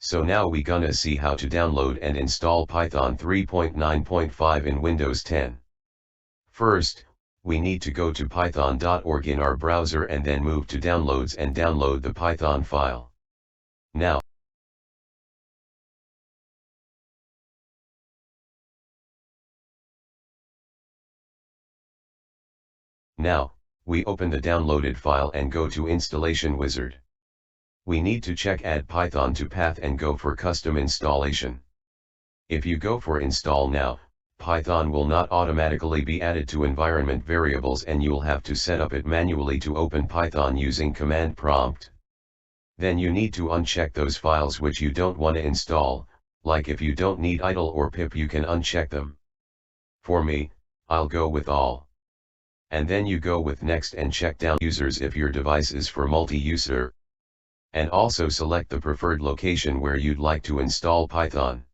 So now we gonna see how to download and install Python 3.9.5 in Windows 10. First, we need to go to python.org in our browser and then move to Downloads and download the Python file. Now, we open the downloaded file and go to Installation Wizard. We need to check Add Python to Path and go for Custom Installation. If you go for Install Now, Python will not automatically be added to environment variables and you'll have to set up it manually to open Python using command prompt. Then you need to uncheck those files which you don't want to install, like if you don't need idle or pip you can uncheck them. For me, I'll go with all. And then you go with Next and check down users if your device is for multi-user. And also select the preferred location where you'd like to install Python.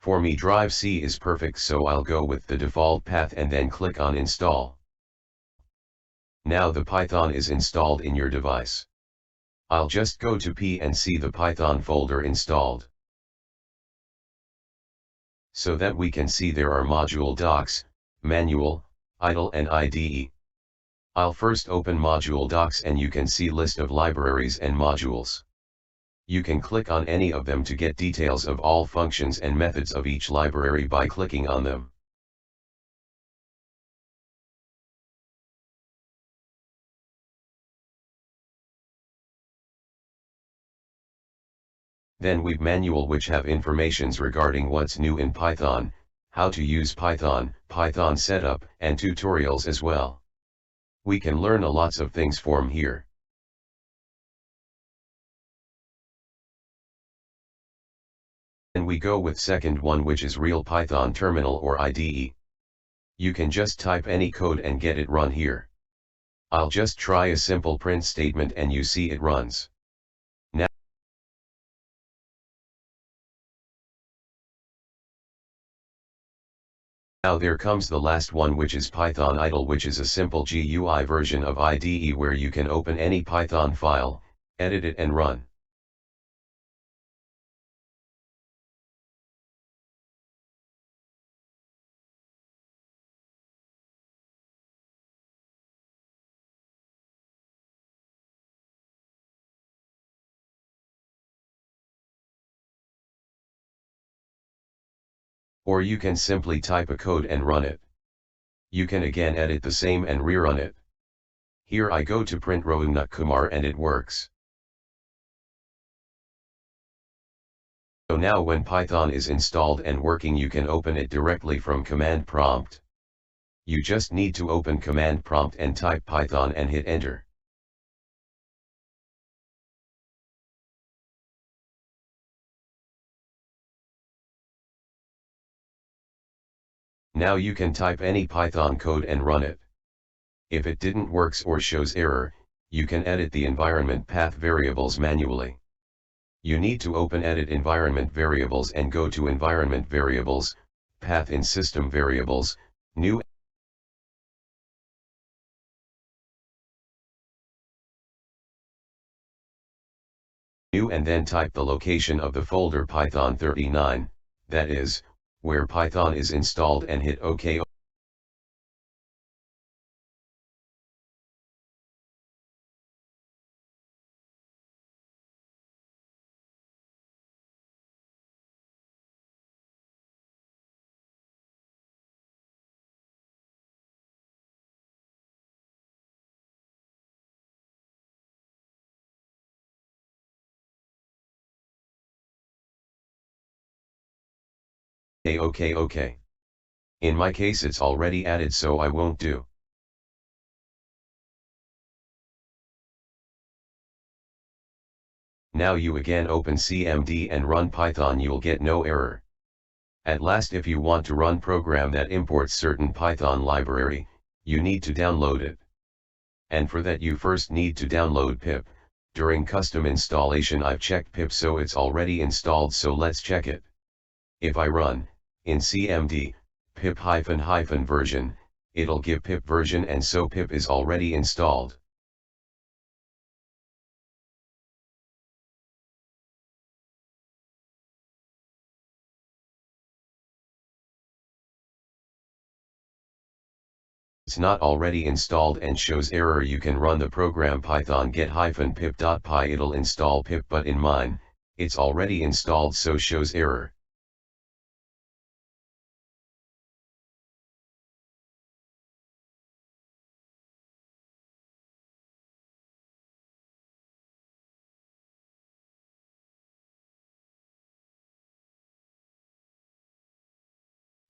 For me Drive C is perfect, so I'll go with the default path and then click on Install. Now the Python is installed in your device. I'll just go to P and see the Python folder installed. So that we can see there are module docs, manual, idle and IDE. I'll first open module docs and you can see list of libraries and modules. You can click on any of them to get details of all functions and methods of each library by clicking on them. Then we've manual which have informations regarding what's new in Python, how to use Python, Python setup, and tutorials as well. We can learn lots of things from here. And we go with second one, which is Real Python Terminal or IDE. You can just type any code and get it run here. I'll just try a simple print statement and you see it runs. Now there comes the last one, which is Python idle, which is a simple GUI version of IDE where you can open any Python file, edit it and run. Or you can simply type a code and run it. You can again edit the same and rerun it. Here I go to print Rohit Kumar and it works. So now when Python is installed and working, you can open it directly from command prompt. You just need to open command prompt and type Python and hit enter. Now you can type any Python code and run it. If it didn't works or shows error, you can edit the environment path variables manually. You need to open Edit Environment Variables and go to Environment Variables, Path in System Variables, New. And then type the location of the folder Python 39, that is, where Python is installed, and hit OK. Okay. In my case it's already added, so I won't do. Now you again open CMD and run Python, you'll get no error. At last, if you want to run program that imports certain Python library, you need to download it. And for that you first need to download pip. During custom installation I've checked pip, so it's already installed, so let's check it. If I run, in CMD, pip -- version, it'll give pip version, and so pip is already installed. It's not already installed and shows error. You can run the program python get-pip.py. It'll install pip, but in mine, it's already installed, so shows error.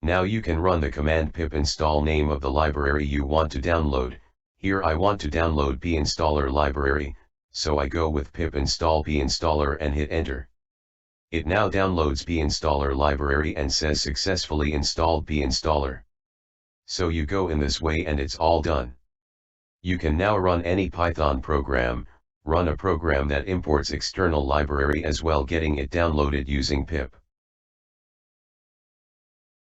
Now you can run the command pip install name of the library you want to download. Here I want to download pinstaller library, so I go with pip install pinstaller and hit enter. It now downloads pinstaller library and says successfully installed pinstaller. So you go in this way and it's all done. You can now run any Python program, run a program that imports external library as well, getting it downloaded using pip.